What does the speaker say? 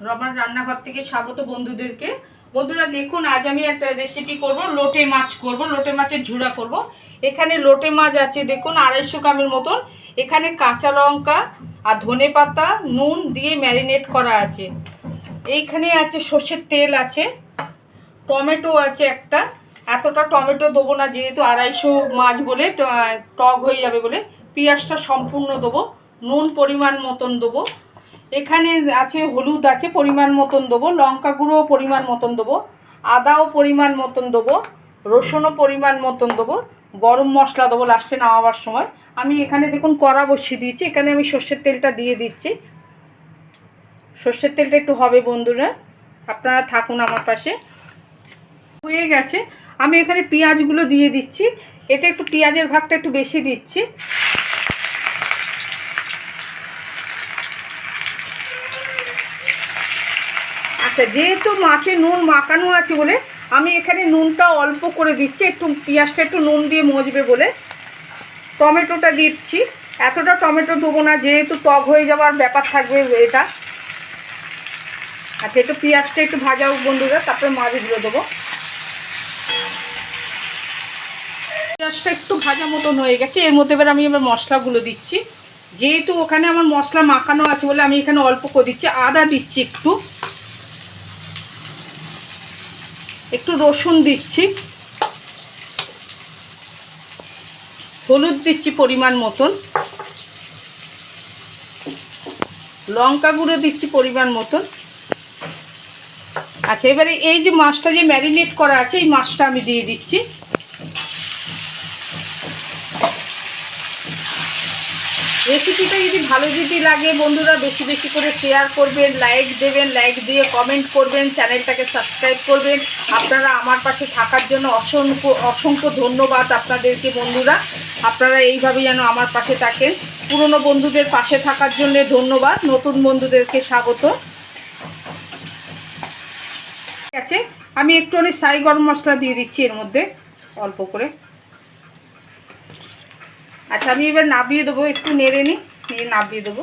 রমার রান্নাঘর থেকে স্বাগত বন্ধুদেরকে। বন্ধুরা দেখুন, আজ আমি একটা রেসিপি করব, লোটে মাছ করব, লোটে মাছের ঝুড়া করব। এখানে লোটে মাছ আছে দেখুন 250 গ্রামের মতন। এখানে কাঁচা লঙ্কা আর ধনে পাতা নুন দিয়ে ম্যারিনেট করা আছে। এইখানে আছে সর্ষের তেল আছে, টমেটো আছে একটা। এতটা টমেটো দেবো না, যেহেতু 250 মাছ বলে টক হয়ে যাবে বলে। পেঁয়াজটা সম্পূর্ণ দেবো, নুন পরিমাণ মতন দেবো। এখানে আছে হলুদ আছে পরিমাণ মতন দেবো, লঙ্কা গুঁড়ো পরিমাণ মতন দেবো, আদাও পরিমাণ মতন দেবো, রসুনও পরিমাণ মতন দেবো, গরম মশলা দেবো লাস্টে নামাবার সময়। আমি এখানে দেখুন কড়া বসিয়ে দিয়েছি, এখানে আমি সর্ষের তেলটা দিয়ে দিচ্ছি। সর্ষের তেলটা একটু হবে বন্ধুরা, আপনারা থাকুন আমার পাশে। হয়ে গেছে, আমি এখানে পেঁয়াজগুলো দিয়ে দিচ্ছি। এতে একটু পেঁয়াজের ভাগটা একটু বেশি দিচ্ছি। আচ্ছা, যেহেতু মাছে নুন মাখানো আছে বলে আমি এখানে নুনটা অল্প করে দিচ্ছি, একটু পেঁয়াজটা একটু নুন দিয়ে মজবে বলে। টমেটোটা দিচ্ছি, এতটা টমেটো দেবো না, যেহেতু টক হয়ে যাওয়ার ব্যাপার থাকবে এটা। আচ্ছা, একটু পেঁয়াজটা একটু ভাজা হোক বন্ধুরা, তারপরে মাছগুলো দেবো। পেঁয়াজটা একটু ভাজা মতন হয়ে গেছে, এর মধ্যে এবার আমি মশলাগুলো দিচ্ছি। যেহেতু ওখানে আমার মশলা মাখানো আছে বলে আমি এখানে অল্প করে দিচ্ছি। আদা দিচ্ছি একটু রসুন দিচ্ছি, হলুদ দিচ্ছি পরিমাণ মতন, লঙ্কা গুঁড়ো দিচ্ছি পরিমাণ মতন। আচ্ছা, এবারে এই যে মাছটা যে ম্যারিনেট করা আছে, এই মাছটা আমি দিয়ে দিচ্ছি। রেসিপিটা যদি ভালো লাগে বন্ধুরা, বেশি বেশি করে শেয়ার করবেন, লাইক দেবেন, লাইক দিয়ে কমেন্ট করবেন, চ্যানেলটাকে সাবস্ক্রাইব করবেন। আপনারা আমার পাশে থাকার জন্য অসংখ্য অসংখ্য ধন্যবাদ আপনাদেরকে বন্ধুরা। আপনারা এইভাবে যেন আমার পাশে থাকেন। পুরনো বন্ধুদের পাশে থাকার জন্য ধন্যবাদ, নতুন বন্ধুদেরকে স্বাগত। ঠিক আছে, আমি একটুখানি সাই গরম মশলা দিয়ে দিচ্ছি এর মধ্যে অল্প করে। আচ্ছা, আমি এবার নাবিয়ে দেবো, একটু নেড়ে নিয়ে নাবিয়ে দেবো।